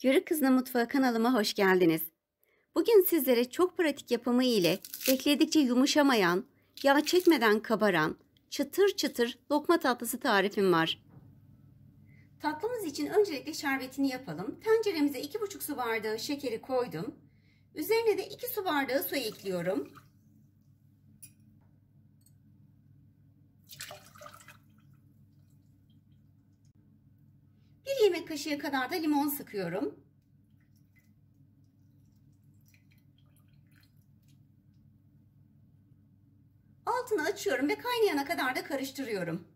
Yörük Kızına Mutfağı kanalıma hoş geldiniz. Bugün sizlere çok pratik yapımı ile bekledikçe yumuşamayan, yağ çekmeden kabaran, çıtır çıtır lokma tatlısı tarifim var. Tatlımız için öncelikle şerbetini yapalım. Tenceremize 2,5 su bardağı şekeri koydum. Üzerine de 2 su bardağı su ekliyorum. Bir yemek kaşığı kadar da limon sıkıyorum. Altını açıyorum ve kaynayana kadar da karıştırıyorum.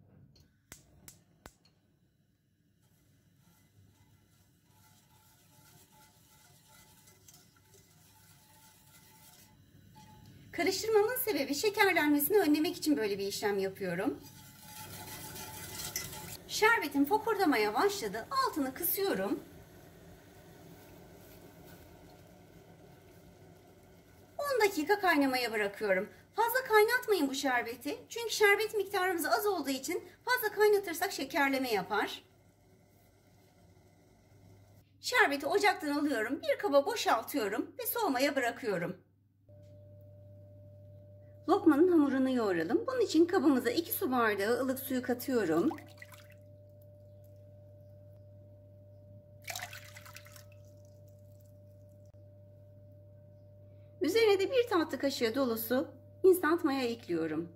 Karıştırmamın sebebi şekerlenmesini önlemek için böyle bir işlem yapıyorum. Şerbetim fokurdamaya başladı. Altını kısıyorum. 10 dakika kaynamaya bırakıyorum. Fazla kaynatmayın bu şerbeti. Çünkü şerbet miktarımız az olduğu için fazla kaynatırsak şekerleme yapar. Şerbeti ocaktan alıyorum. Bir kaba boşaltıyorum ve soğumaya bırakıyorum. Lokmanın hamurunu yoğuralım. Bunun için kabımıza 2 su bardağı ılık suyu katıyorum. Üzerine de 1 tatlı kaşığı dolusu instant maya ekliyorum.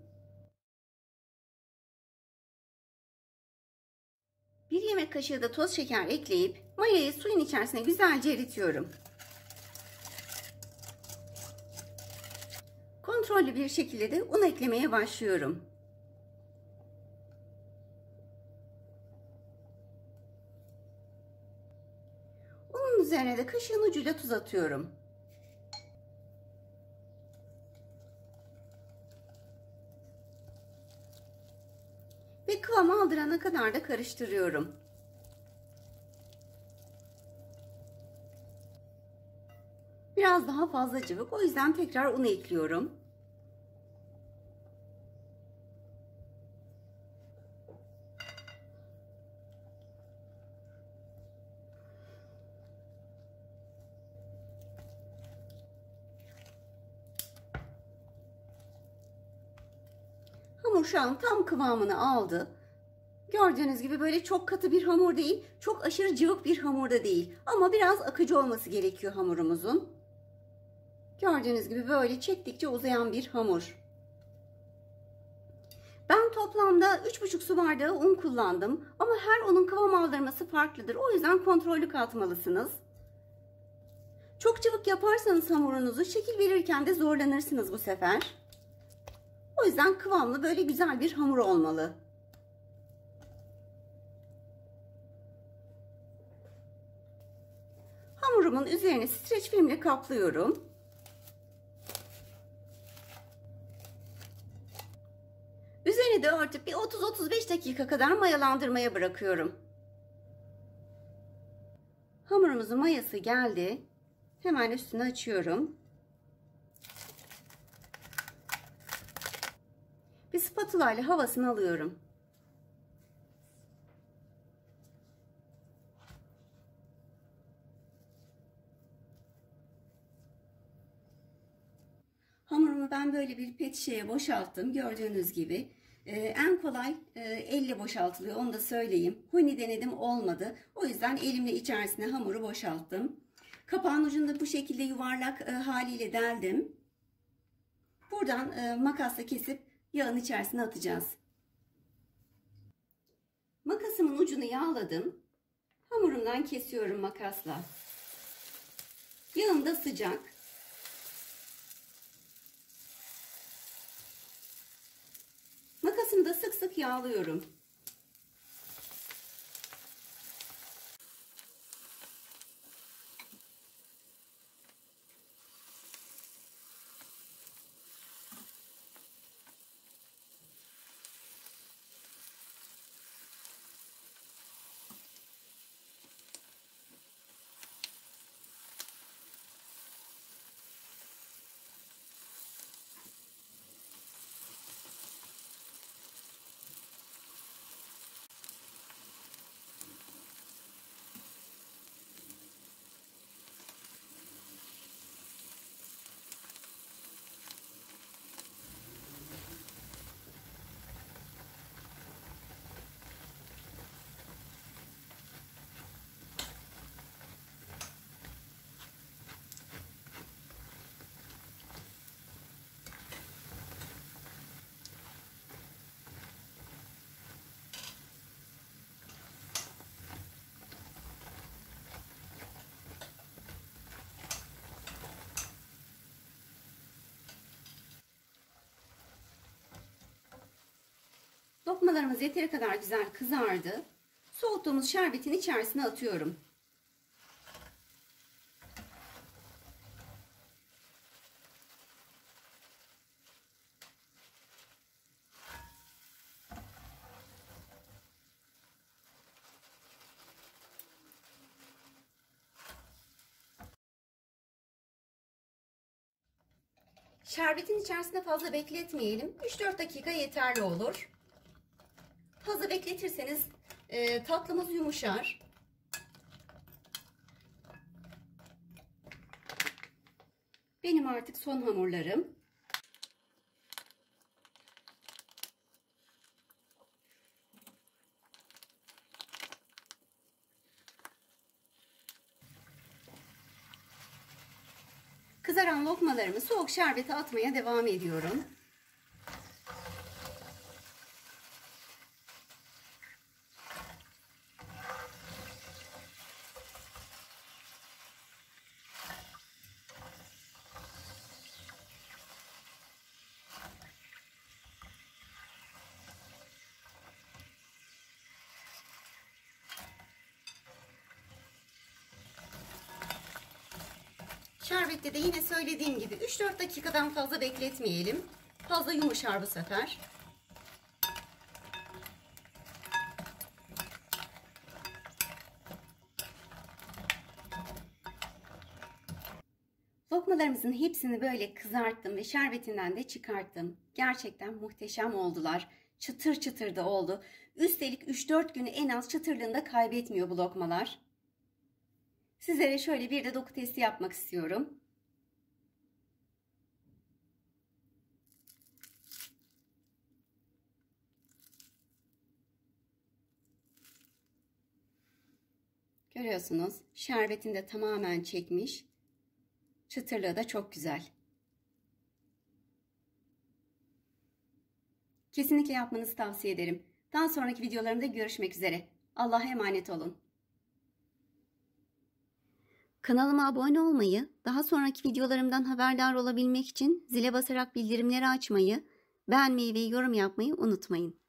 1 yemek kaşığı da toz şeker ekleyip mayayı suyun içerisine güzelce eritiyorum. Kontrollü bir şekilde de un eklemeye başlıyorum. Unun üzerine de kaşığın ucuyla tuz atıyorum. Ve kıvam aldırana kadar da karıştırıyorum. Biraz daha fazla cıvık, o yüzden tekrar un ekliyorum. Hamur şu an tam kıvamını aldı. Gördüğünüz gibi böyle çok katı bir hamur değil, çok aşırı cıvık bir hamur da değil. Ama biraz akıcı olması gerekiyor hamurumuzun. Gördüğünüz gibi böyle çektikçe uzayan bir hamur. Ben toplamda 3,5 su bardağı un kullandım. Ama her unun kıvam aldırması farklıdır. O yüzden kontrollü katmalısınız. Çok cıvık yaparsanız hamurunuzu şekil verirken de zorlanırsınız bu sefer. O yüzden kıvamlı böyle güzel bir hamur olmalı. Hamurumun üzerine streç filmle kaplıyorum. Üzerine de örtüp bir 30-35 dakika kadar mayalandırmaya bırakıyorum. Hamurumuzun mayası geldi. Hemen üstünü açıyorum. Bir spatula ile havasını alıyorum. Hamurumu ben böyle bir pet şişeye boşalttım. Gördüğünüz gibi. En kolay elle boşaltılıyor. Onu da söyleyeyim. Huni denedim, olmadı. O yüzden elimle içerisine hamuru boşalttım. Kapağın ucunu da bu şekilde yuvarlak haliyle deldim. Buradan makasla kesip yağın içerisine atacağız. Makasımın ucunu yağladım. Hamurumdan kesiyorum makasla. Yağım da sıcak. Makasımı da sık sık yağlıyorum. Lokmalarımız yeteri kadar güzel kızardı. Soğuttuğumuz şerbetin içerisine atıyorum. Şerbetin içerisinde fazla bekletmeyelim. 3-4 dakika yeterli olur. Fazla bekletirseniz tatlımız yumuşar. Benim artık son hamurlarım. Kızaran lokmalarımı soğuk şerbete atmaya devam ediyorum. Şerbette de yine söylediğim gibi 3-4 dakikadan fazla bekletmeyelim. Fazla yumuşar bu sefer. Lokmalarımızın hepsini böyle kızarttım ve şerbetinden de çıkarttım. Gerçekten muhteşem oldular. Çıtır çıtır da oldu. Üstelik 3-4 günü en az çıtırlığını da kaybetmiyor bu lokmalar. Sizlere şöyle bir de doku testi yapmak istiyorum. Görüyorsunuz, şerbetini de tamamen çekmiş. Çıtırlığı da çok güzel. Kesinlikle yapmanızı tavsiye ederim. Daha sonraki videolarımda görüşmek üzere. Allah'a emanet olun. Kanalıma abone olmayı, daha sonraki videolarımdan haberdar olabilmek için zile basarak bildirimleri açmayı, beğenmeyi ve yorum yapmayı unutmayın.